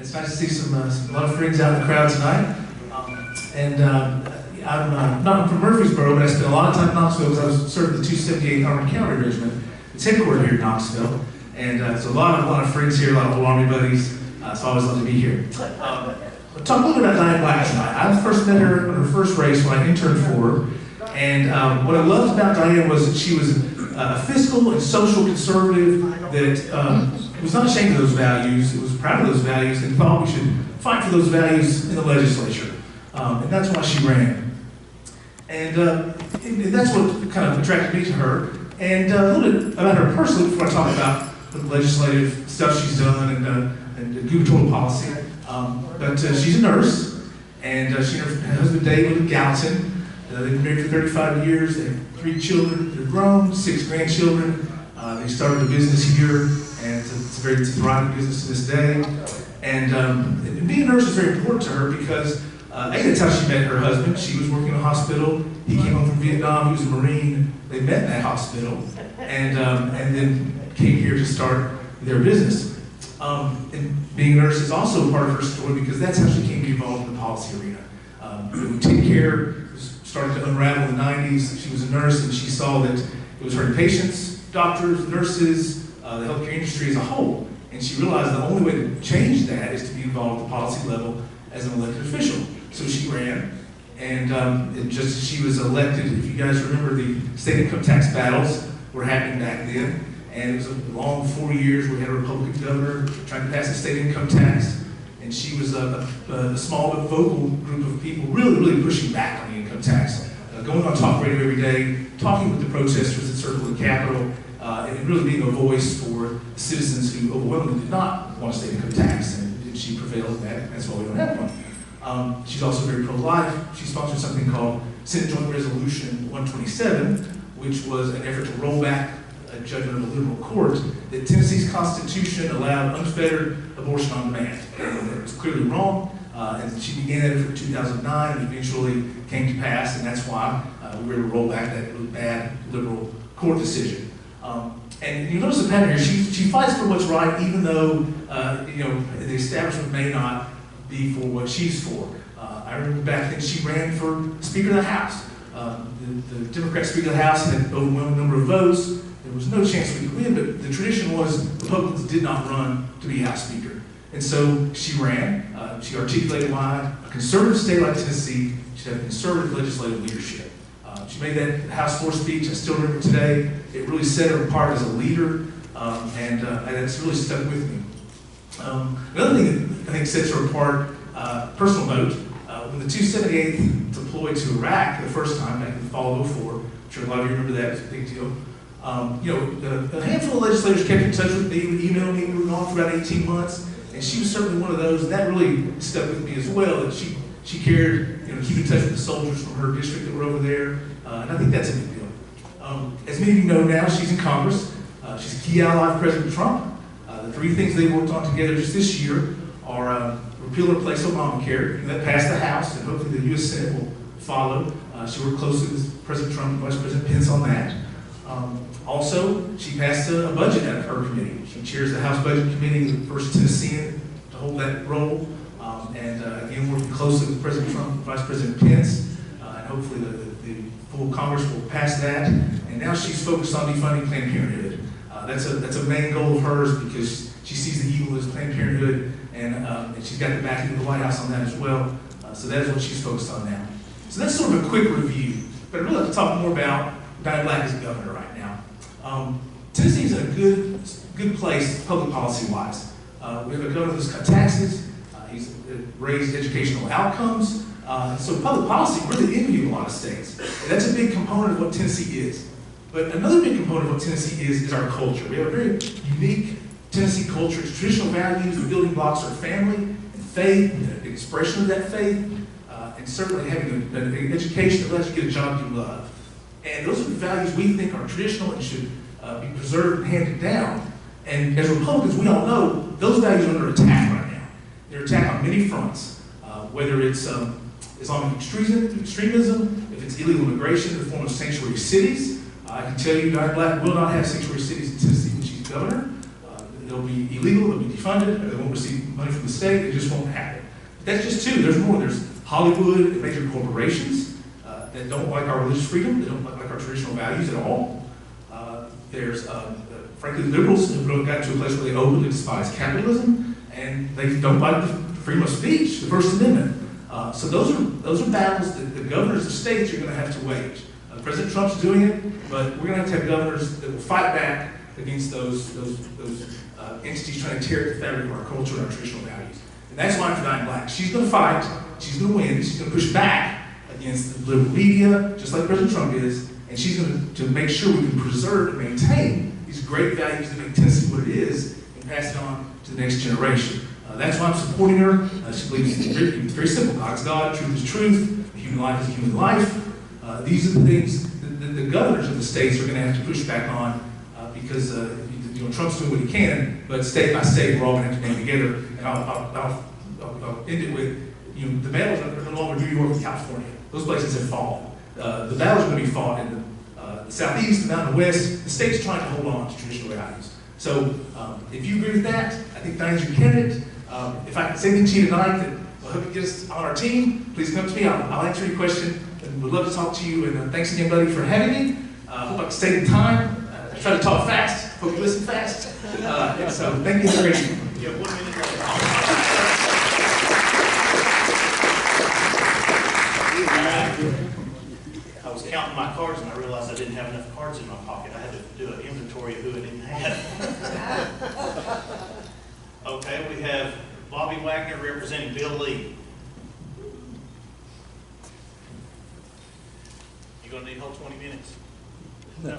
It's nice to see a lot of friends out in the crowd tonight. I'm not from Murfreesboro, but I spent a lot of time in Knoxville because I was served the 278th Armored Cavalry Regiment. It's headquartered here in Knoxville, and so a lot of friends here, a lot of old Army buddies. So I always love to be here. We'll talk a little bit about Diane Black tonight. I first met her in her first race when I interned for her, and what I loved about Diane was that she was a fiscal and social conservative that was not ashamed of those values. It was proud of those values and thought we should fight for those values in the legislature. And that's why she ran. And that's what kind of attracted me to her. And a little bit about her personally before I talk about the legislative stuff she's done and the gubernatorial policy. But she's a nurse, and she and her husband Dave live in Gallatin. They've been married for 35 years. They have 3 children. They're grown, 6 grandchildren. They started a business here, and it's a thriving business to this day. And being a nurse is very important to her because that's how she met her husband. She was working in a hospital. He came home from Vietnam. He was a Marine. They met in that hospital, and then came here to start their business. And being a nurse is also part of her story because that's how she came to be involved in the policy arena. Take Care started to unravel in the 90s. She was a nurse, and she saw that it was hurting patients, doctors, nurses, the healthcare industry as a whole. And she realized the only way to change that is to be involved at the policy level as an elected official. So she ran, and just as she was elected, if you guys remember, the state income tax battles were happening back then, and it was a long 4 years. We had a Republican governor trying to pass the state income tax, and she was a small but vocal group of people really pushing back on the income tax, going on talk radio every day, talking with the protesters that circled the Capitol, and really being a voice for the citizens who overwhelmingly did not want a state income tax, and she prevailed in that. That's why we don't have one. She's also very pro-life. She sponsored something called Senate Joint Resolution 127, which was an effort to roll back a judgment of a liberal court that Tennessee's Constitution allowed unfettered abortion on demand. And it was clearly wrong, and she began that effort in 2009 and eventually came to pass, and that's why we were able to roll back that really bad liberal court decision. And you notice the pattern here. She fights for what's right, even though the establishment may not be for what she's for. I remember back then she ran for Speaker of the House. The Democrat Speaker of the House had an overwhelming number of votes. There was no chance we could win, but the tradition was Republicans did not run to be House Speaker. And so she ran. She articulated why a conservative state like Tennessee should have conservative legislative leadership. She made that House floor speech. I still remember today. It really set her apart as a leader, and it's really stuck with me. Another thing that I think sets her apart, personal note, when the 278th deployed to Iraq the first time back in the fall of '04, I'm sure a lot of you remember that, it's a big deal. A handful of legislators kept in touch with me, would email me. We were gone for about 18 months, and she was certainly one of those, and that really stuck with me as well, that she cared, to keep in touch with the soldiers from her district that were over there, and I think that's a big deal. As many of you know now, she's in Congress. She's a key ally of President Trump. The 3 things they worked on together just this year are repeal or replace Obamacare, and that passed the House, and hopefully the U.S. Senate will follow. She worked closely with President Trump and Vice President Pence on that. Also, she passed a budget out of her committee. She chairs the House Budget Committee, the first Tennessean to hold that role, and again, working closely with President Trump and Vice President Pence, and hopefully the full Congress will pass that. And now she's focused on defunding Planned Parenthood. That's a main goal of hers because she sees the evil as Planned Parenthood, and she's got the backing of the White House on that as well. So that is what she's focused on now. So that's sort of a quick review, but I'd really like to talk more about Diane Black as a governor right now. Tennessee's in a good place public policy-wise. We have a governor who's cut taxes. He's raised educational outcomes. So public policy really envies a lot of states. And that's a big component of what Tennessee is. But another big component of what Tennessee is our culture. We have a very unique Tennessee culture. Its traditional values, the building blocks are family and faith, and an expression of that faith, and certainly having an education that lets you get a job you love. And those are the values we think are traditional and should be preserved and handed down. And as Republicans, we all know those values are under attack right now. They're attacked on many fronts, whether it's Islamic extremism, if it's illegal immigration in the form of sanctuary cities. I can tell you Diane Black will not have sanctuary cities in Tennessee when she's governor. they'll be illegal, they'll be defunded, or they won't receive money from the state. It just won't happen. But that's just two. There's more. There's Hollywood and major corporations that don't like our religious freedom. They don't like our traditional values at all. There's, frankly, liberals who have gotten to a place where they openly despise capitalism, and they don't like the freedom of speech, the First Amendment. So those are battles that the governors of states are going to have to wage. President Trump's doing it, but we're going to have governors that will fight back against those entities trying to tear at the fabric of our culture and our traditional values. And that's why I'm for Diane Black. She's going to fight, she's going to win, she's going to push back against the liberal media, just like President Trump is, and she's going to make sure we can preserve and maintain these great values that make Tennessee what it is and pass it on to the next generation. That's why I'm supporting her. She believes it's very simple. God is God, truth is truth, human life is human life. These are the things that the governors of the states are going to have to push back on because Trump's doing what he can, but state by state, we're all going to have to band together. And I'll end it with, the battles are no longer New York and California. Those places have fallen. The battles are going to be fought in the Southeast, the Mountain West. The state's trying to hold on to traditional values. So if you agree with that, I think Diane's your candidate. If I can say anything to you tonight that will help you get us on our team, please come to me. I'll answer your question and would love to talk to you. And thanks again, buddy, for having me. Hope I can stay in time. I try to talk fast. Hope you listen fast. So thank you very much. You have 1 minute left. I was counting my cards and I realized I didn't have enough cards in my pocket. I had to do an inventory of who I didn't have. Okay, we have Bobby Wagner representing Bill Lee. You gonna need a whole 20 minutes? No.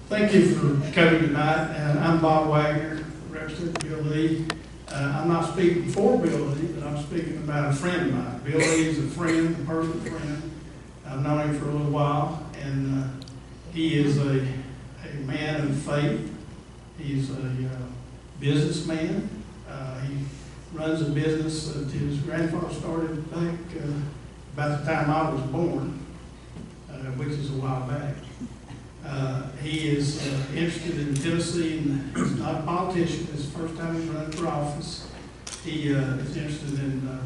Thank you for coming tonight. And I'm Bob Wagner, representing Bill Lee. I'm not speaking for Bill Lee, but I'm speaking about a friend of mine. Bill Lee is a friend, a personal friend. I've known him for a little while, and he is a man of faith. He's a businessman. He runs a business that his grandfather started back about the time I was born, which is a while back. He is interested in Tennessee, and he's not a politician. It's the first time he's running for office. He is interested in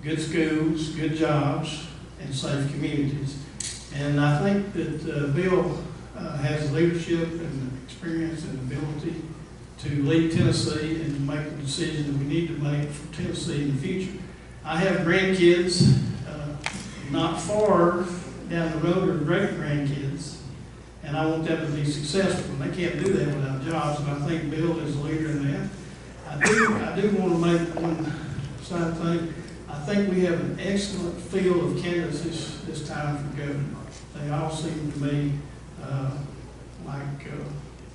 good schools, good jobs, and safe communities. And I think that Bill has leadership and experience and ability to lead Tennessee and to make the decision that we need to make for Tennessee in the future. I have grandkids not far down the road are great-grandkids, and I want them to be successful. And they can't do that without jobs, and I think Bill is a leader in that. I do want to make one side thing. I think we have an excellent field of candidates this time for governor. They all seem to me like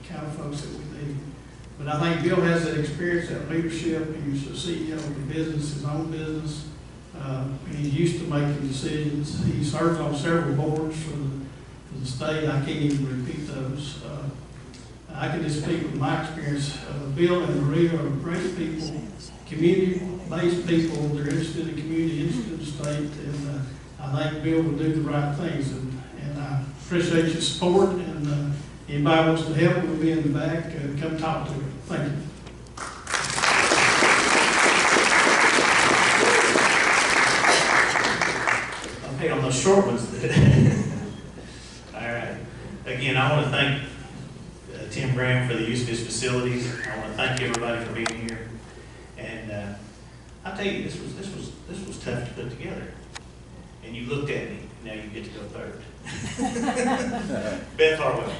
kind of folks that we need. But I think Bill has that experience, that leadership. He was the CEO of the business, his own business. He's used to making decisions. He serves on several boards for the state. I can't even repeat those. I can just speak with my experience. Bill and Maria are great people, community-based people. They're interested in the community, interested in the state, and I think Bill will do the right things. And I appreciate your support, and anybody wants to help, we'll be in the back. Come talk to me. Thank you. Okay, on those short ones. All right. Again, I want to thank Tim Graham for the use of his facilities. I want to thank everybody for being here. And I tell you, this was tough to put together. And you looked at me. Now you get to go third. Beth Harwell.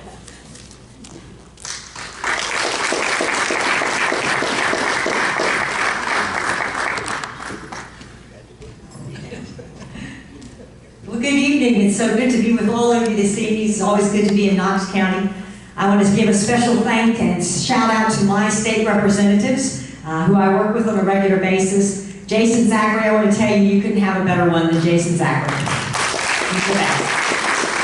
Well, good evening. It's so good to be with all of you this evening. It's always good to be in Knox County. I want to give a special thank and shout out to my state representatives who I work with on a regular basis. Jason Zachary, I want to tell you, you couldn't have a better one than Jason Zachary. He's the best.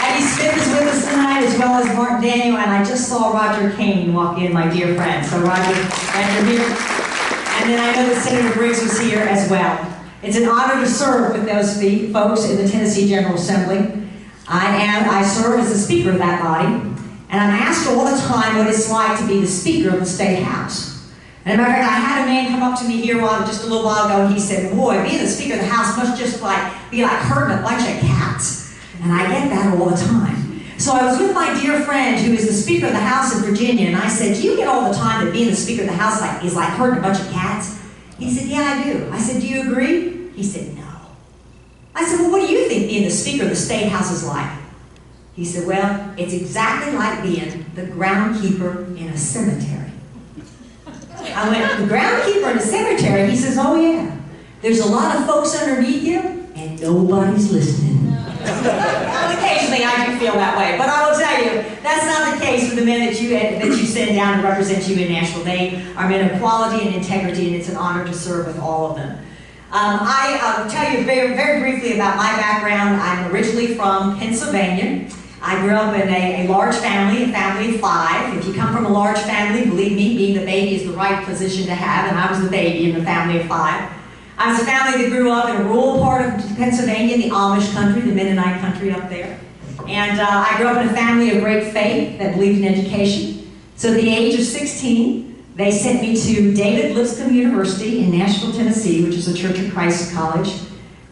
Eddie Smith is with us tonight, as well as Martin Daniel, and I just saw Roger Kane walk in, my dear friend. So Roger, glad you're here. And then I know that Senator Briggs was here as well. It's an honor to serve with those folks in the Tennessee General Assembly. I serve as the speaker of that body, and I'm asked all the time what it's like to be the speaker of the State House. And as a matter of fact, I had a man come up to me here just a little while ago, and he said, boy, being the Speaker of the House must just be like herding a bunch of cats. And I get that all the time. So I was with my dear friend who is the Speaker of the House in Virginia, and I said, do you get all the time that being the Speaker of the House is like herding a bunch of cats? He said, yeah, I do. I said, do you agree? He said, no. I said, well, what do you think being the Speaker of the State House is like? He said, well, it's exactly like being the groundkeeper in a cemetery. I went, the groundkeeper in a cemetery? He says, oh yeah. There's a lot of folks underneath you, and nobody's listening. Well, occasionally I do feel that way, but I will tell you, that's not the case for the men that you send down to represent you in Nashville. They are men of quality and integrity, and it's an honor to serve with all of them. I'll tell you very, very briefly about my background. I'm originally from Pennsylvania. I grew up in a large family, a family of 5. If you come from a large family, believe me, being the baby is the right position to have, and I was the baby in the family of 5. I was a family that grew up in a rural part of Pennsylvania, the Amish country, the Mennonite country up there. And I grew up in a family of great faith that believed in education. So at the age of 16, they sent me to David Lipscomb University in Nashville, Tennessee, which is a Church of Christ college,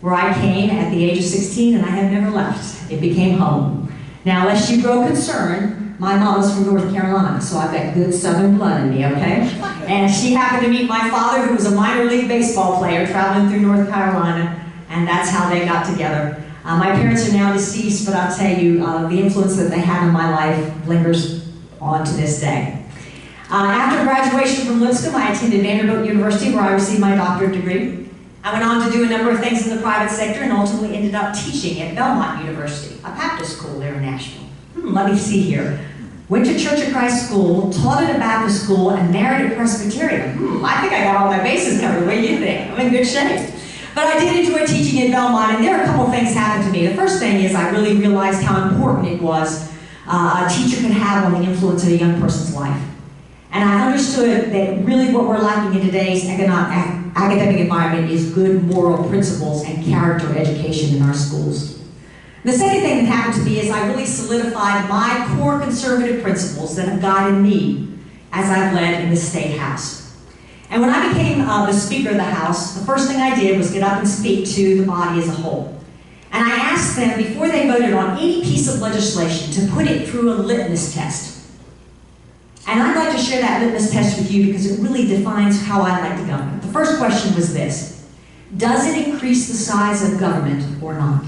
where I came at the age of 16, and I have never left. It became home. Now, lest you grow concerned, my mom is from North Carolina, so I've got good Southern blood in me, okay? And she happened to meet my father, who was a minor league baseball player, traveling through North Carolina, and that's how they got together. My parents are now deceased, but I'll tell you, the influence that they had on my life lingers on to this day. After graduation from Lipscomb, I attended Vanderbilt University, where I received my doctorate degree. I went on to do a number of things in the private sector and ultimately ended up teaching at Belmont University, a Baptist school there in Nashville. Let me see here. Went to Church of Christ school, taught at a Baptist school, and married a Presbyterian. I think I got all my bases covered. What do you think? I'm in good shape. But I did enjoy teaching at Belmont, and there are a couple things happened to me. The first thing is I really realized how important it was a teacher could have on the influence of a young person's life. And I understood that really what we're lacking in today's academic environment is good moral principles and character education in our schools. The second thing that happened to me is I really solidified my core conservative principles that have guided me as I've led in the State House. And when I became the Speaker of the House, the first thing I did was get up and speak to the body as a whole. And I asked them, before they voted on any piece of legislation, to put it through a litmus test. And I'd like to share that litmus test with you because it really defines how I like to govern. The first question was this: does it increase the size of government or not?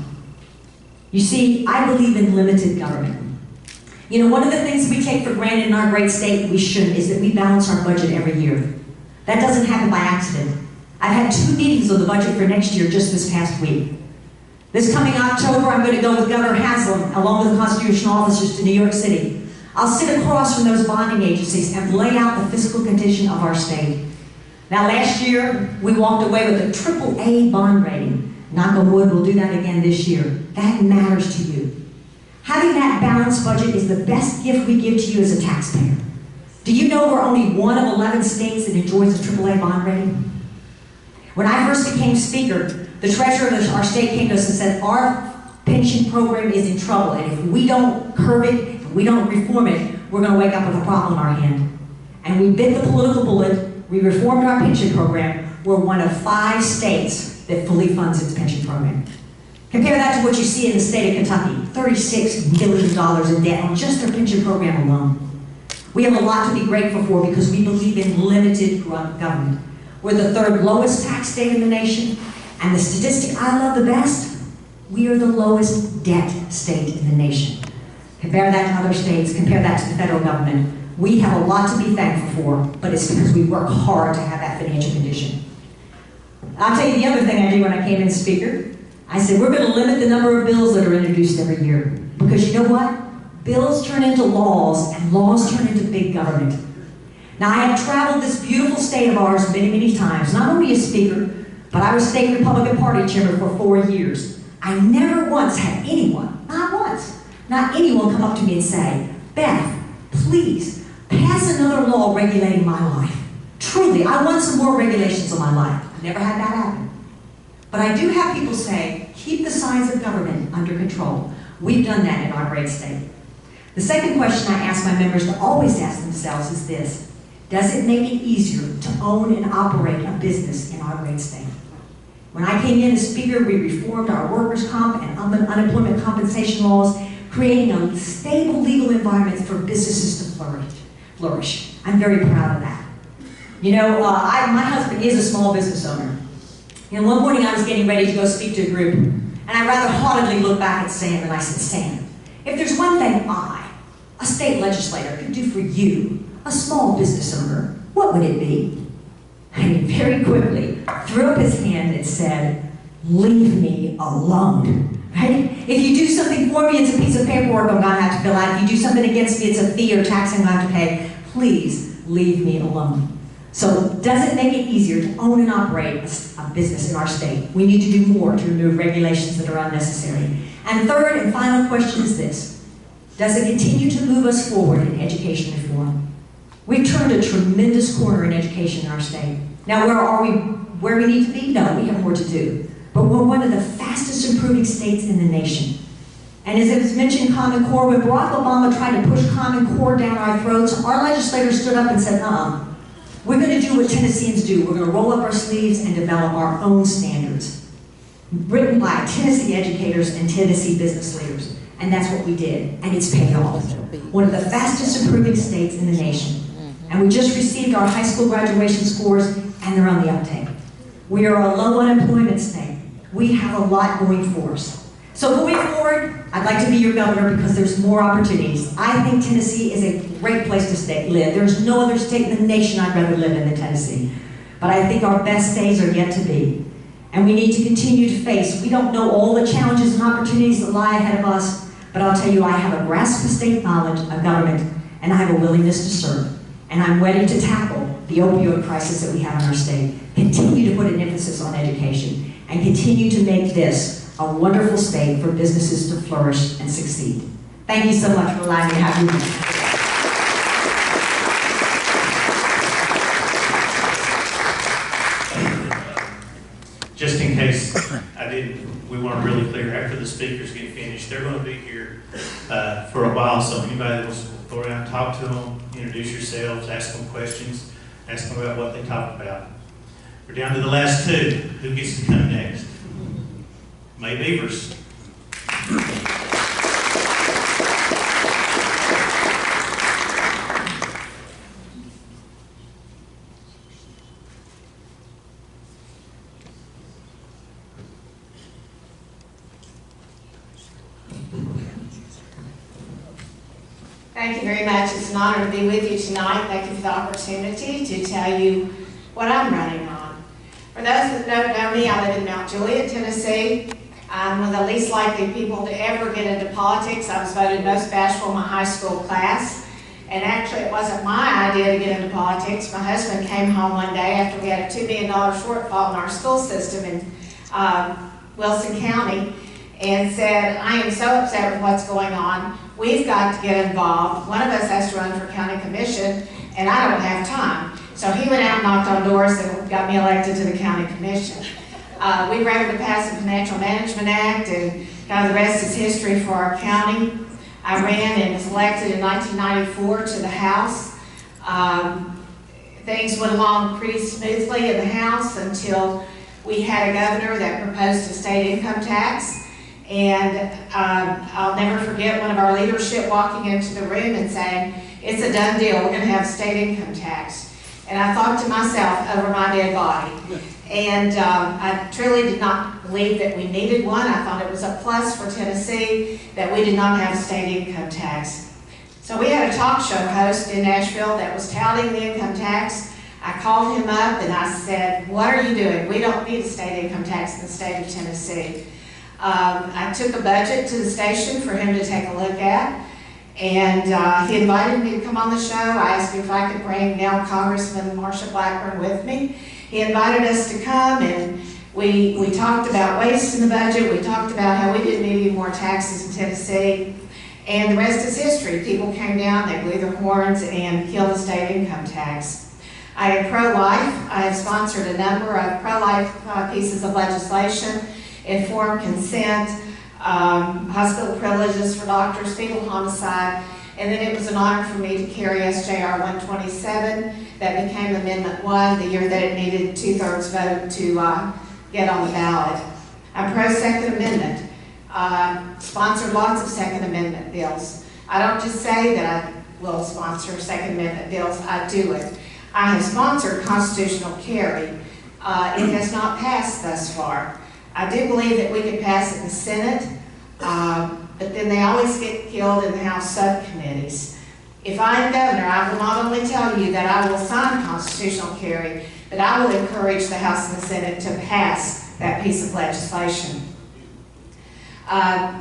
You see, I believe in limited government. You know, one of the things we take for granted in our great state that we shouldn't is that we balance our budget every year. That doesn't happen by accident. I've had 2 meetings of the budget for next year just this past week. This coming October, I'm going to go with Governor Haslam, along with the constitutional officers, to New York City. I'll sit across from those bonding agencies and lay out the fiscal condition of our state. Now, last year, we walked away with a AAA bond rating. Knock on wood, we'll do that again this year. That matters to you. Having that balanced budget is the best gift we give to you as a taxpayer. Do you know we're only one of 11 states that enjoys a AAA bond rating? When I first became Speaker, the treasurer of our state came to us and said, our pension program is in trouble, and if we don't curb it, if we don't reform it, we're going to wake up with a problem in our hand. And we bit the political bullet, we reformed our pension program. We're one of 5 states that fully funds its pension program. Compare that to what you see in the state of Kentucky, $36 billion in debt on just their pension program alone. We have a lot to be grateful for because we believe in limited government. We're the 3rd lowest tax state in the nation, and the statistic I love the best, we are the lowest debt state in the nation. Compare that to other states, compare that to the federal government. We have a lot to be thankful for, but it's because we work hard to have that financial condition. I'll tell you the other thing I did when I came in Speaker. I said, we're going to limit the number of bills that are introduced every year. Because you know what? Bills turn into laws, and laws turn into big government. Now, I have traveled this beautiful state of ours many, many times, not only as Speaker, but I was State Republican Party Chairman for 4 years. I never once had anyone, not once, not anyone come up to me and say, Beth, please, pass another law regulating my life. Truly, I want some more regulations on my life. I've never had that happen. But I do have people say, keep the size of government under control. We've done that in our great state. The second question I ask my members to always ask themselves is this: does it make it easier to own and operate a business in our great state? When I came in as Speaker, we reformed our workers' comp and unemployment compensation laws, creating a stable legal environment for businesses to flourish. I'm very proud of that. You know, my husband is a small business owner. And one morning I was getting ready to go speak to a group, and I rather haughtily looked back at Sam and I said, Sam, if there's one thing I, a state legislator, could do for you, a small business owner, what would it be? And he very quickly threw up his hand and said, leave me alone. Right? If you do something for me, it's a piece of paperwork I'm going to have to fill out. If you do something against me, it's a fee or tax I'm going to have to pay. Please leave me alone. So does it make it easier to own and operate a business in our state? We need to do more to remove regulations that are unnecessary. And third and final question is this: does it continue to move us forward in education reform? We've turned a tremendous corner in education in our state. Now, where are we where we need to be? No, we have more to do. But we're one of the fastest improving states in the nation. And as it was mentioned, Common Core, when Barack Obama tried to push Common Core down our throats, our legislators stood up and said, we're going to do what Tennesseans do. We're going to roll up our sleeves and develop our own standards, written by Tennessee educators and Tennessee business leaders. And that's what we did, and it's paid off. One of the fastest improving states in the nation. And we just received our high school graduation scores, and they're on the uptake. We are a low unemployment state. We have a lot going for us. So going forward, I'd like to be your governor because there's more opportunities. I think Tennessee is a great place to live. There's no other state in the nation I'd rather live in than Tennessee. But I think our best days are yet to be. And we need to continue to face. We don't know all the challenges and opportunities that lie ahead of us, but I'll tell you, I have a grasp of state knowledge of government, and I have a willingness to serve. And I'm ready to tackle the opioid crisis that we have in our state, continue to put an emphasis on education, and continue to make this a wonderful state for businesses to flourish and succeed. Thank you so much for allowing me to have you here. Just in case we weren't really clear, after the speakers get finished, they're going to be here for a while, so anybody that wants to go around, talk to them, introduce yourselves, ask them questions, ask them about what they talked about. We're down to the last two. Who gets to come next? Mae Beavers. Thank you very much. It's an honor to be with you tonight. Thank you for the opportunity to tell you what I'm running on. For those that don't know me, I live in Mount Juliet, Tennessee. I'm one of the least likely people to ever get into politics. I was voted most bashful in my high school class. And actually, it wasn't my idea to get into politics. My husband came home one day after we had a $2 million shortfall in our school system in Wilson County and said, I am so upset with what's going on. We've got to get involved. One of us has to run for county commission, and I don't have time. So he went out and knocked on doors and got me elected to the county commission. We were able to pass the Financial Management Act, and the rest is history for our county. I ran and was elected in 1994 to the House. Things went along pretty smoothly in the House until we had a governor that proposed a state income tax. And I'll never forget one of our leadership walking into the room and saying, it's a done deal, we're going to have state income tax. And I thought to myself, over my dead body. And I truly did not believe that we needed one. I thought it was a plus for Tennessee that we did not have a state income tax. So we had a talk show host in Nashville that was touting the income tax. I called him up and I said, what are you doing? We don't need a state income tax in the state of Tennessee. I took a budget to the station for him to take a look at, and he invited me to come on the show. I asked him if I could bring now Congressman Marsha Blackburn with me. He invited us to come, and we talked about waste in the budget. We talked about how we didn't need any more taxes in Tennessee, and the rest is history. People came down, they blew their horns, and killed the state income tax. I am pro-life. I have sponsored a number of pro-life pieces of legislation, informed consent, hospital privileges for doctors, fetal homicide, and then it was an honor for me to carry SJR 127 that became Amendment 1 the year that it needed 2/3 vote to get on the ballot. I'm pro-Second Amendment. Sponsored lots of Second Amendment bills. I don't just say that I will sponsor Second Amendment bills, I do it. I have sponsored constitutional carry. It has not passed thus far. I do believe that we could pass it in the Senate, but then they always get killed in the House subcommittees. If I am governor, I will not only tell you that I will sign constitutional carry, but I will encourage the House and the Senate to pass that piece of legislation. I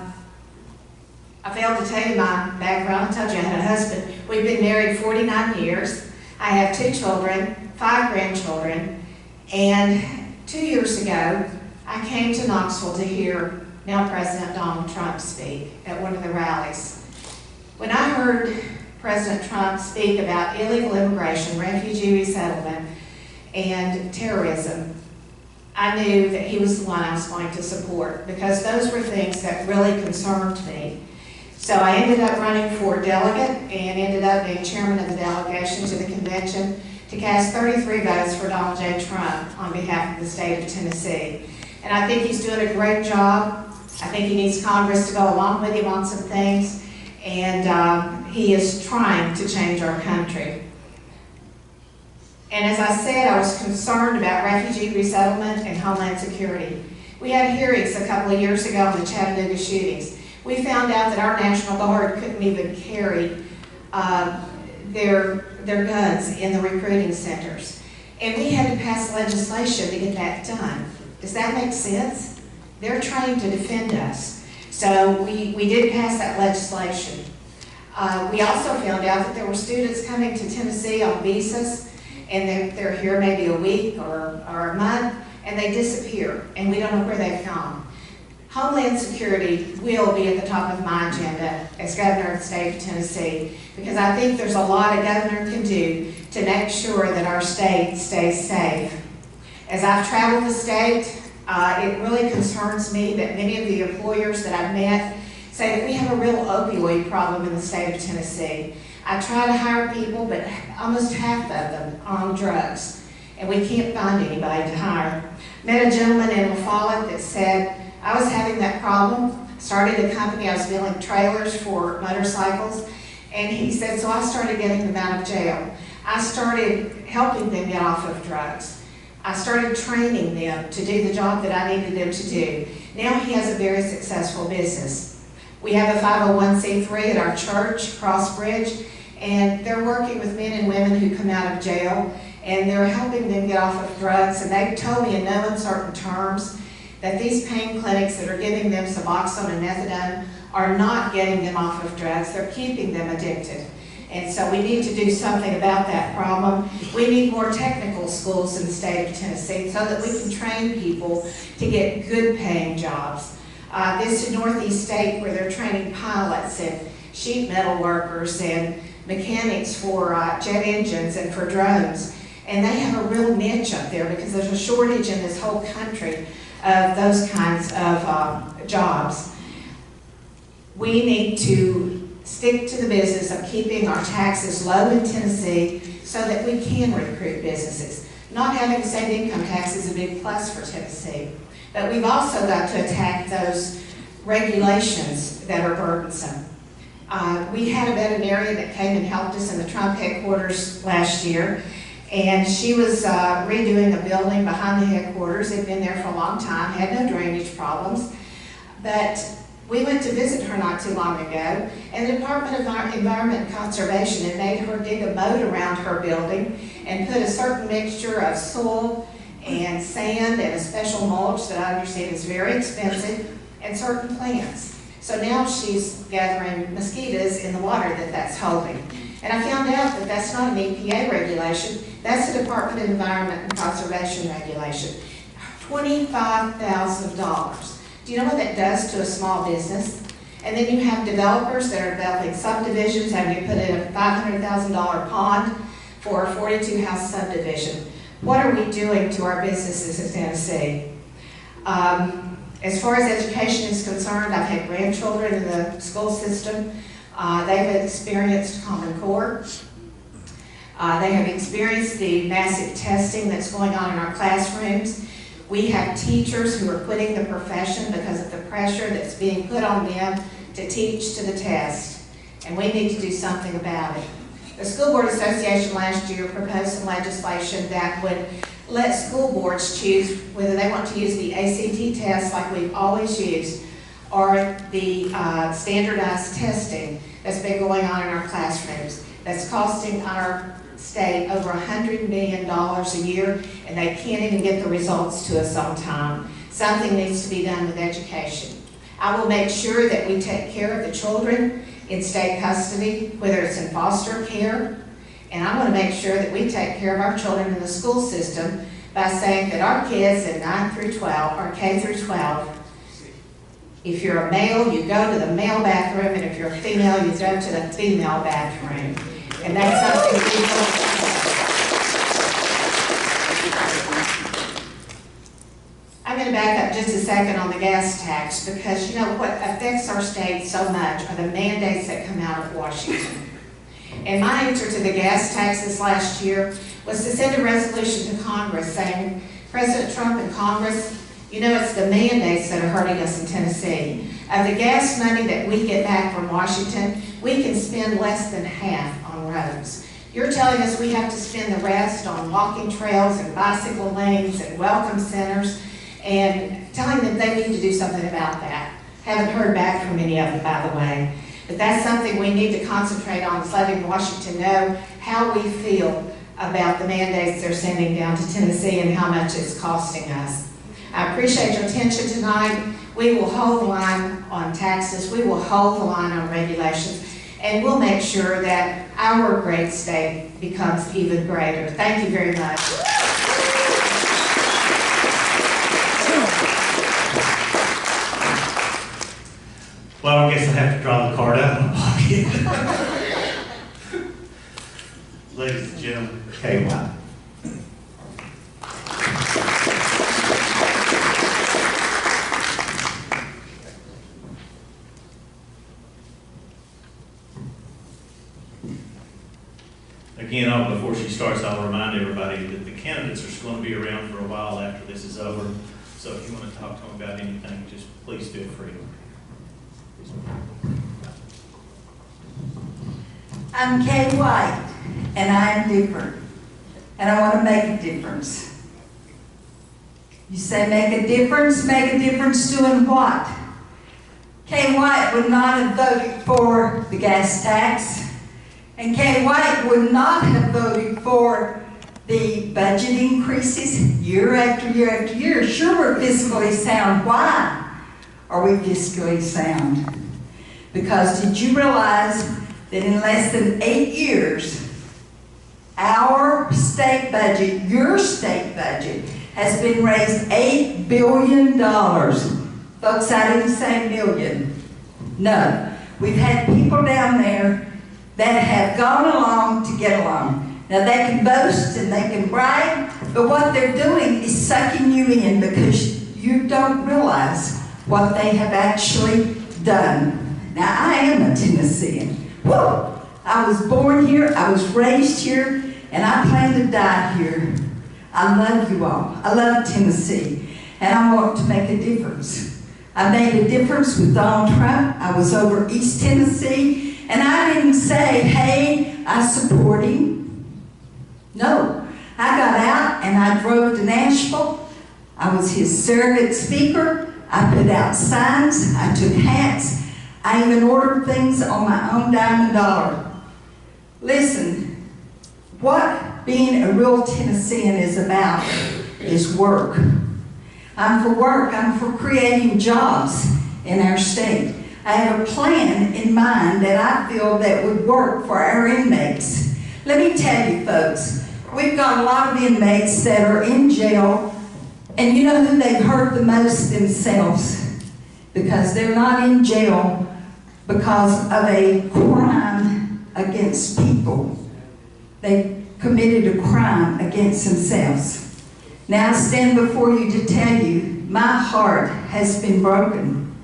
failed to tell you my background. I told you I had a husband. We've been married 49 years. I have 2 children, 5 grandchildren, and 2 years ago, I came to Knoxville to hear now President Donald Trump speak at one of the rallies. When I heard President Trump speak about illegal immigration, refugee resettlement, and terrorism, I knew that he was the one I was going to support because those were things that really concerned me. So I ended up running for delegate and ended up being chairman of the delegation to the convention to cast 33 votes for Donald J. Trump on behalf of the state of Tennessee. And I think he's doing a great job. I think he needs Congress to go along with him on some things. And he is trying to change our country. And as I said, I was concerned about refugee resettlement and homeland security. We had hearings a couple of years ago on the Chattanooga shootings. We found out that our National Guard couldn't even carry their guns in the recruiting centers. And we had to pass legislation to get that done. Does that make sense? They're trying to defend us. So we did pass that legislation. We also found out that there were students coming to Tennessee on visas, and they're here maybe a week or a month, and they disappear, and we don't know where they've gone. Homeland security will be at the top of my agenda as governor of the state of Tennessee, because I think there's a lot a governor can do to make sure that our state stays safe. As I've traveled the state, it really concerns me that many of the employers that I've met say that we have a real opioid problem in the state of Tennessee. I try to hire people, but almost half of them are on drugs, and we can't find anybody to hire. Met a gentleman in La Follette that said, I was having that problem, started a company, I was building trailers for motorcycles, and he said, so I started getting them out of jail. I started helping them get off of drugs. I started training them to do the job that I needed them to do. Now he has a very successful business. We have a 501c3 at our church, Crossbridge, and they're working with men and women who come out of jail, and they're helping them get off of drugs, and they've told me in no uncertain terms that these pain clinics that are giving them Suboxone and methadone are not getting them off of drugs, they're keeping them addicted. And so we need to do something about that problem. We need more technical schools in the state of Tennessee so that we can train people to get good paying jobs. This is Northeast State where they're training pilots and sheet metal workers and mechanics for jet engines and for drones. And they have a real niche up there because there's a shortage in this whole country of those kinds of jobs. We need to stick to the business of keeping our taxes low in Tennessee so that we can recruit businesses. Not having state income tax is a big plus for Tennessee, but we've also got to attack those regulations that are burdensome. We had a veterinarian that came and helped us in the Trump headquarters last year, and she was redoing a building behind the headquarters. It had been there for a long time, had no drainage problems, but we went to visit her not too long ago, and the Department of Environment and Conservation had made her dig a moat around her building and put a certain mixture of soil and sand and a special mulch that I understand is very expensive and certain plants. So now she's gathering mosquitoes in the water that's holding. And I found out that that's not an EPA regulation, that's the Department of Environment and Conservation regulation. $25,000. Do you know what that does to a small business? And then you have developers that are developing subdivisions, having to put in a $500,000 pond for a 42-house subdivision. What are we doing to our businesses in Tennessee? As far as education is concerned, I've had grandchildren in the school system. They've experienced Common Core. They have experienced the massive testing that's going on in our classrooms. We have teachers who are quitting the profession because of the pressure that's being put on them to teach to the test. And we need to do something about it. The School Board Association last year proposed some legislation that would let school boards choose whether they want to use the ACT test like we've always used or the standardized testing that's been going on in our classrooms. That's costing our state over $100 million a year, and they can't even get the results to us on time. Something needs to be done with education. I will make sure that we take care of the children in state custody, whether it's in foster care, and I want to make sure that we take care of our children in the school system by saying that our kids in 9 through 12, or K through 12, if you're a male, you go to the male bathroom, and if you're a female, you go to the female bathroom. And that's something I'm going to back up just a second on the gas tax, because you know what affects our state so much are the mandates that come out of Washington. And my answer to the gas taxes last year was to send a resolution to Congress saying, President Trump and Congress, you know it's the mandates that are hurting us in Tennessee. Of the gas money that we get back from Washington, we can spend less than half on roads. You're telling us we have to spend the rest on walking trails and bicycle lanes and welcome centers, and telling them they need to do something about that. Haven't heard back from any of them, by the way. But that's something we need to concentrate on, is letting Washington know how we feel about the mandates they're sending down to Tennessee and how much it's costing us. I appreciate your attention tonight. We will hold the line on taxes. We will hold the line on regulations. And we'll make sure that our great state becomes even greater. Thank you very much. Well, I guess I have to draw the card out of my pocket. Ladies and gentlemen, Kay White. Again, before she starts, I'll remind everybody that the candidates are going to be around for a while after this is over. So if you want to talk to them about anything, just please feel free. I'm Kay White, and I am different, and I want to make a difference. You say make a difference doing what? Kay White would not have voted for the gas tax, and Kay White would not have voted for the budget increases year after year after year. Sure, we're fiscally sound. Why are we fiscally sound? Because did you realize that in less than 8 years, our state budget, your state budget, has been raised $8 billion. Folks, I didn't say million. No. We've had people down there that have gone along to get along. Now they can boast and they can brag, but what they're doing is sucking you in because you don't realize what they have actually done. Now I am a Tennessean. Whoa! I was born here, I was raised here, and I plan to die here. I love you all. I love Tennessee, and I want to make a difference. I made a difference with Donald Trump. I was over East Tennessee, and I didn't say, hey, I support him. No. I got out and I drove to Nashville. I was his surrogate speaker. I put out signs. I took hats. I even ordered things on my own dime and dollar. Listen, what being a real Tennessean is about is work. I'm for work. I'm for creating jobs in our state. I have a plan in mind that I feel that would work for our inmates. Let me tell you, folks, we've got a lot of inmates that are in jail, and you know who they've hurt the most? Themselves, because they're not in jail because of a crime against people. They committed a crime against themselves. Now I stand before you to tell you and my heart has been broken.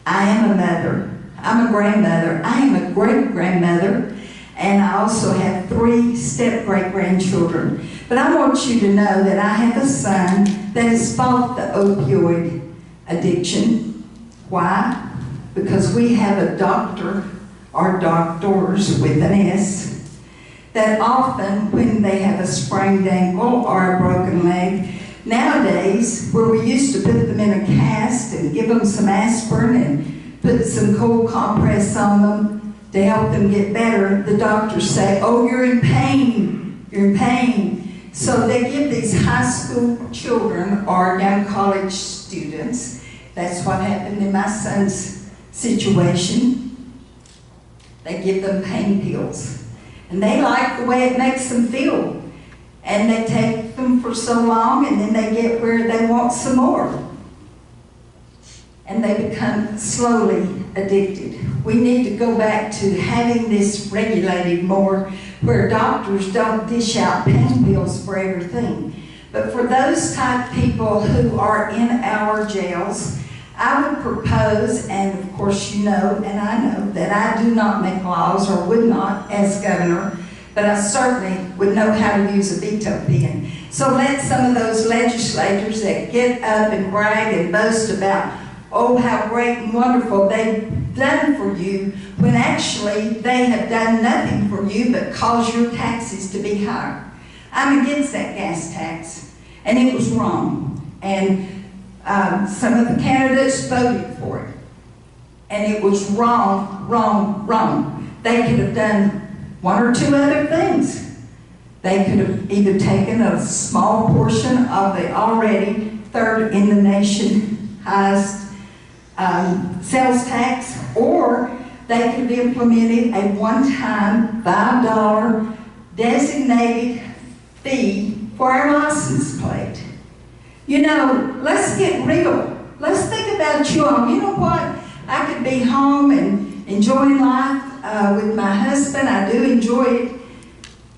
I am a mother. I'm a grandmother. I am a great-grandmother, and I also have 3 step-great-grandchildren. But I want you to know that I have a son that has fought the opioid addiction. Why? Because we have a doctor, or doctors with an S, that often when they have a sprained ankle or a broken leg, nowadays, where we used to put them in a cast and give them some aspirin and put some cold compress on them to help them get better, the doctors say, oh, you're in pain, you're in pain. So they give these high school children or young college students, that's what happened in my son's situation, they give them pain pills. And they like the way it makes them feel. And they take them for so long, and then they get where they want some more. And they become slowly addicted. We need to go back to having this regulated more, where doctors don't dish out pain pills for everything. But for those type people who are in our jails, I would propose, and of course you know, and I know, that I do not make laws, or would not as governor, but I certainly would know how to use a veto pen. So let some of those legislators that get up and brag and boast about, oh, how great and wonderful they've done for you, when actually they have done nothing for you but cause your taxes to be higher. I'm against that gas tax, and it was wrong. And some of the candidates voted for it. And it was wrong, wrong, wrong. They could have done 1 or 2 other things. They could have either taken a small portion of the already 3rd in the nation highest sales tax, or they could have implemented a one-time $5 designated fee for our license plate. You know, let's get real. Let's think about you all. You know what? I could be home and enjoying life with my husband. I do enjoy it.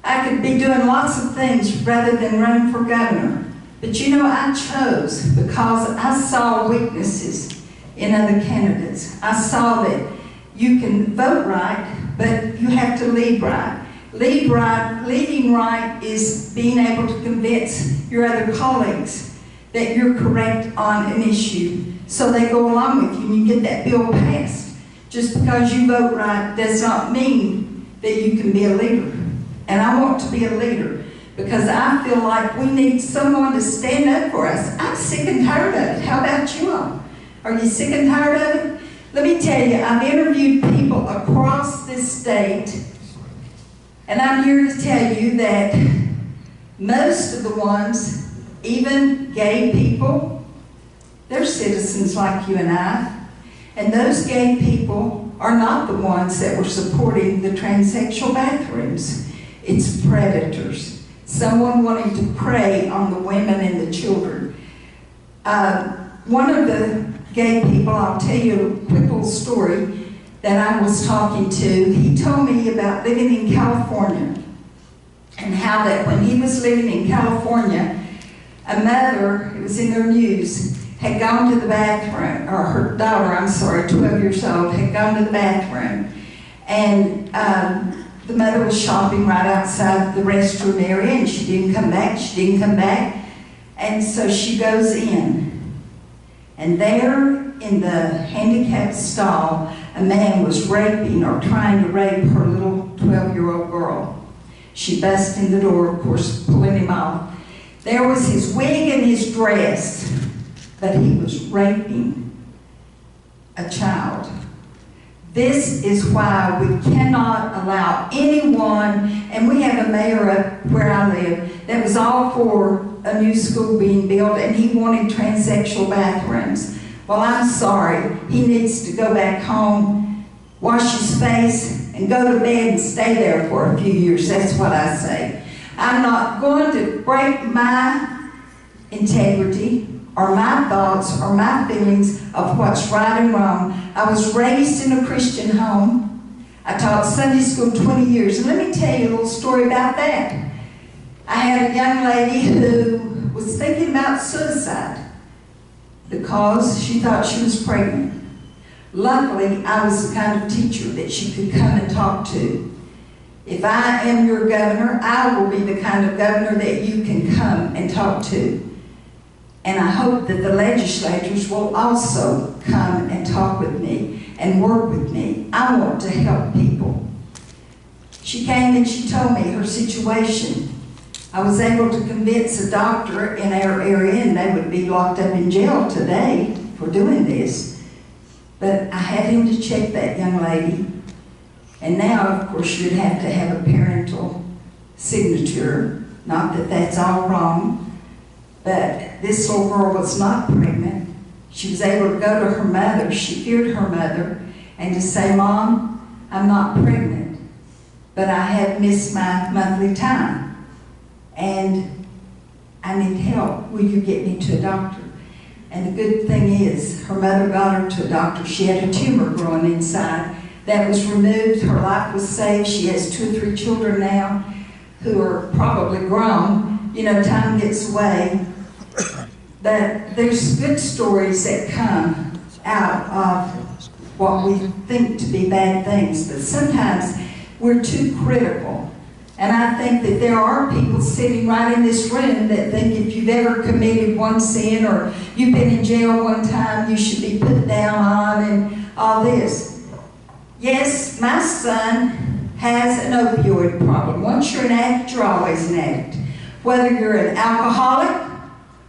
I could be doing lots of things rather than running for governor. But you know, I chose because I saw weaknesses in other candidates. I saw that you can vote right, but you have to lead right. Leading right is being able to convince your other colleagues that you're correct on an issue, so they go along with you and you get that bill passed. Just because you vote right does not mean that you can be a leader. And I want to be a leader because I feel like we need someone to stand up for us. I'm sick and tired of it. How about you all? Are you sick and tired of it? Let me tell you, I've interviewed people across this state, and I'm here to tell you that most of the ones, even gay people, they're citizens like you and I. And those gay people are not the ones that were supporting the transsexual bathrooms. It's predators. Someone wanting to prey on the women and the children. One of the gay people, I'll tell you a quick little story that I was talking to. He told me about living in California and how that when he was living in California, a mother, it was in their news, had gone to the bathroom, or her daughter, 12 years old, had gone to the bathroom. And the mother was shopping right outside the restroom area, and she didn't come back. And so she goes in. And there in the handicapped stall, a man was raping or trying to rape her little 12-year-old girl. She busted in the door, of course, pulling him off. There was his wig and his dress, but he was raping a child. This is why we cannot allow anyone, and we have a mayor up where I live that was all for a new school being built, and he wanted transsexual bathrooms. Well, I'm sorry. He needs to go back home, wash his face, and go to bed and stay there for a few years. That's what I say. I'm not going to break my integrity or my thoughts or my feelings of what's right and wrong. I was raised in a Christian home. I taught Sunday school 20 years. And let me tell you a little story about that. I had a young lady who was thinking about suicide. because she thought she was pregnant. Luckily, I was the kind of teacher that she could come and talk to. If I am your governor, I will be the kind of governor that you can come and talk to. And I hope that the legislators will also come and talk with me and work with me. I want to help people. She came and she told me her situation. I was able to convince a doctor in our area, and they would be locked up in jail today for doing this. But I had him to check that young lady. And now, of course, you'd have to have a parental signature. Not that that's all wrong, but this little girl was not pregnant. She was able to go to her mother. She feared her mother, and to say, "Mom, I'm not pregnant, but I have missed my monthly time, and I need help. Will you get me to a doctor?" And the good thing is, her mother got her to a doctor. She had a tumor growing inside. That was removed. Her life was saved. She has 2 or 3 children now who are probably grown. You know, time gets away. But there's good stories that come out of what we think to be bad things. But sometimes we're too critical. And I think that there are people sitting right in this room that think if you've ever committed one sin or you've been in jail one time, you should be put down on and all this. Yes, my son has an opioid problem. Once you're an addict, you're always an addict. Whether you're an alcoholic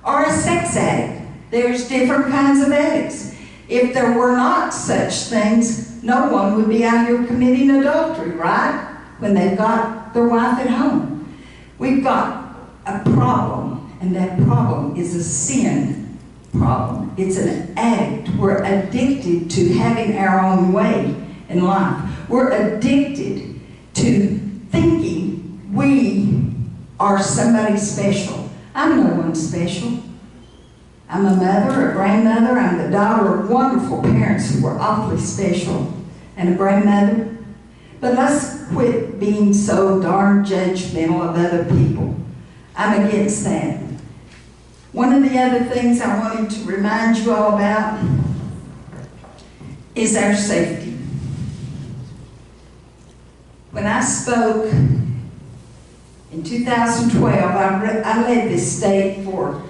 or a sex addict, there's different kinds of addicts. If there were not such things, no one would be out here committing adultery, right? When they've got their wife at home. We've got a problem, and that problem is a sin problem. It's an addict. We're addicted to having our own way in life. We're addicted to thinking we are somebody special. I'm no one special. I'm a mother, a grandmother. I'm the daughter of wonderful parents who were awfully special, and a grandmother. But let's quit being so darn judgmental of other people. I'm against that. One of the other things I wanted to remind you all about is our safety. When I spoke in 2012, I led this state for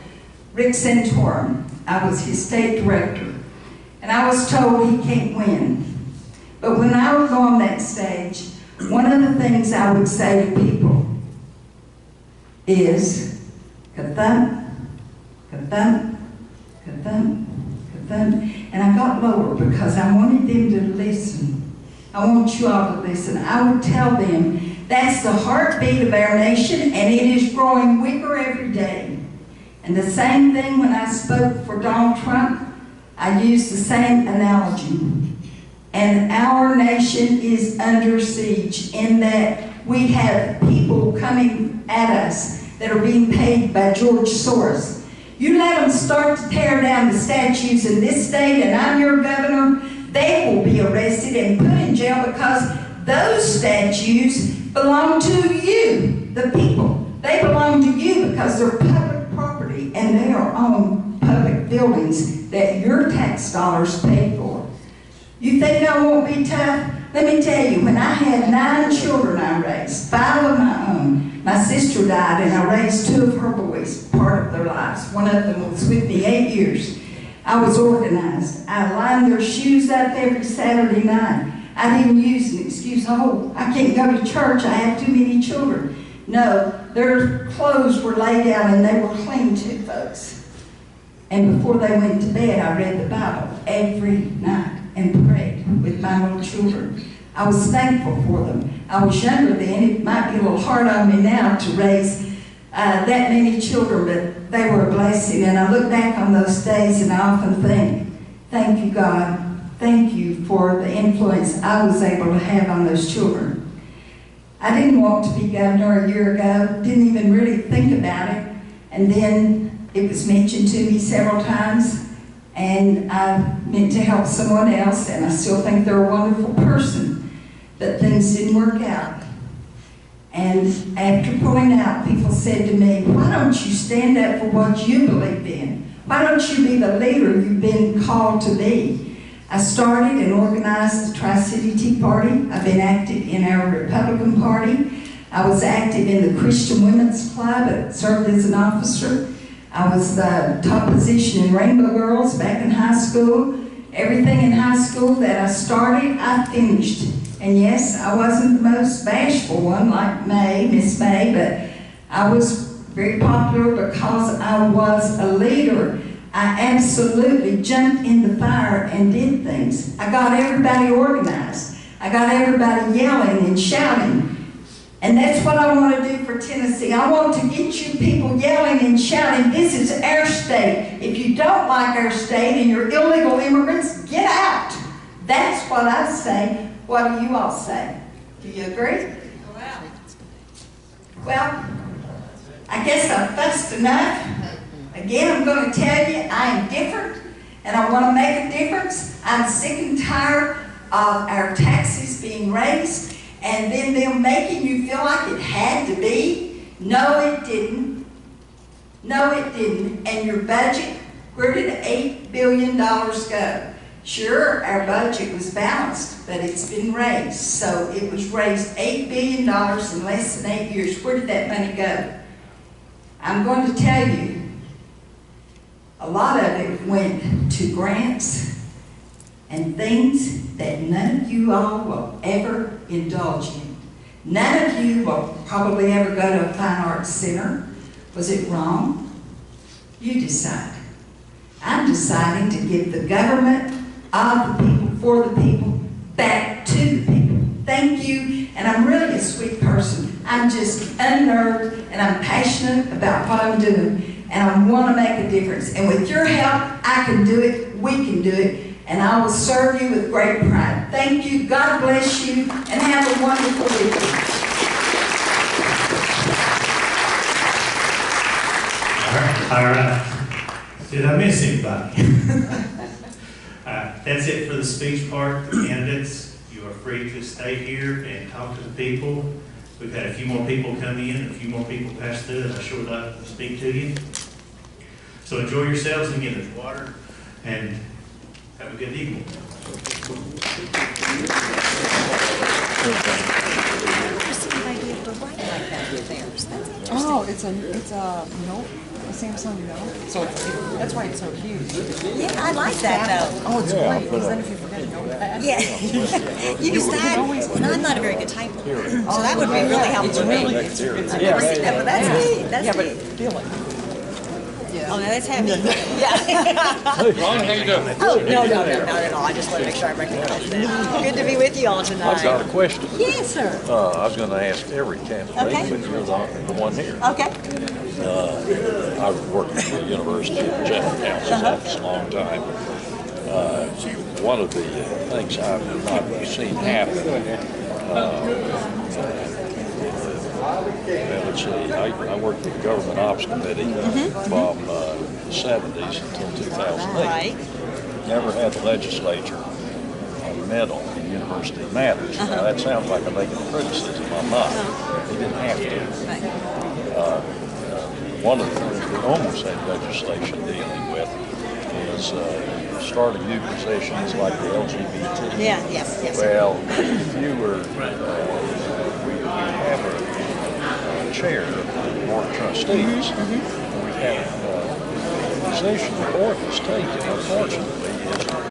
Rick Santorum. I was his state director. And I was told he can't win. But when I would go on that stage, one of the things I would say to people is, ka-thump, ka-thump, ka-thump, ka-thump. And I got lower because I wanted them to listen. I want you all to listen. I would tell them, that's the heartbeat of our nation, and it is growing weaker every day. And the same thing when I spoke for Donald Trump, I used the same analogy. And our nation is under siege in that we have people coming at us that are being paid by George Soros. You let them start to tear down the statues in this state, and I'm your governor, they will be arrested and put in jail because those statues belong to you, the people. They belong to you because they're public property and they are on public buildings that your tax dollars pay for. You think I won't be tough? Let me tell you, when I had 9 children I raised, 5 of my own. My sister died and I raised 2 of her boys, part of their lives. One of them was with me 8 years. I was organized. I lined their shoes up every Saturday night. I didn't use an excuse, oh, I can't go to church, I have too many children. No, their clothes were laid out and they were clean too, folks. And before they went to bed, I read the Bible every night and prayed with my little children. I was thankful for them. I was younger then. It might be a little hard on me now to raise that many children, but they were a blessing. And I look back on those days and I often think, thank you, God. Thank you for the influence I was able to have on those children. I didn't want to be governor a year ago, didn't even really think about it. And then it was mentioned to me several times, and I meant to help someone else, and I still think they're a wonderful person. But things didn't work out. And after pulling out, people said to me, why don't you stand up for what you believe in? Why don't you be the leader you've been called to be? I started and organized the Tri-City Tea Party. I've been active in our Republican Party. I was active in the Christian Women's Club, but served as an officer. I was the top position in Rainbow Girls back in high school. Everything in high school that I started, I finished. And yes, I wasn't the most bashful one like Miss Mae, but I was very popular because I was a leader. I absolutely jumped in the fire and did things. I got everybody organized. I got everybody yelling and shouting. And that's what I want to do for Tennessee. I want to get you people yelling and shouting, this is our state. If you don't like our state and you're illegal immigrants, get out. That's what I say. What do you all say? Do you agree? Well, I guess I've fussed enough. Again, I'm going to tell you, I am different, and I want to make a difference. I'm sick and tired of our taxes being raised, and then them making you feel like it had to be. No, it didn't. No, it didn't. And your budget, where did $8 billion go? Sure, our budget was balanced, but it's been raised. So it was raised $8 billion in less than 8 years. Where did that money go? I'm going to tell you, a lot of it went to grants and things that none of you all will ever indulge in. None of you will probably ever go to a fine arts center. Was it wrong? You decide. I'm deciding to give the government of the people, for the people, back to the people. Thank you, and I'm really a sweet person. I'm just unnerved, and I'm passionate about what I'm doing, and I want to make a difference. And with your help, I can do it, we can do it, and I will serve you with great pride. Thank you, God bless you, and have a wonderful weekend. All right. Did I miss anybody? That's it for the speech part. The candidates, you are free to stay here and talk to the people. We've had a few more people come in, a few more people pass through, and I sure would like to speak to you. So enjoy yourselves and get us water, and have a good evening. Oh, it's a note, a Samsung note. So that's why it's so huge. Yeah, I like that though. Oh, it's great, because then if you forget a notepad. Yeah. Use that. And I'm not a very good typer. So that would be really helpful for me. It's I've never seen that, but that's neat. That's but neat. feel it. Yeah. Oh, no, that's heavy. Yeah. Ron, how you doing? Oh, no, not at all. I just want to make sure I recognize that. Good to be with you all tonight. I've got a question. Yes, sir. I was going to ask every candidate, Okay. but you're the one here. Okay. I worked at the University of General Counsel. That's a long time. One of the things I've not seen happen, let's see, I worked with the Government Ops Committee from the 70s until 2008. Right. Never had the legislature meddle in university matters. Now, that sounds like I'm making a criticism. I'm not. They didn't have to. Right. One of the things we almost had legislation dealing with is starting new positions like the LGBT. Yeah, yes. Well, if you were, we have a chair of the Board of Trustees. We have a position the board was taken, unfortunately,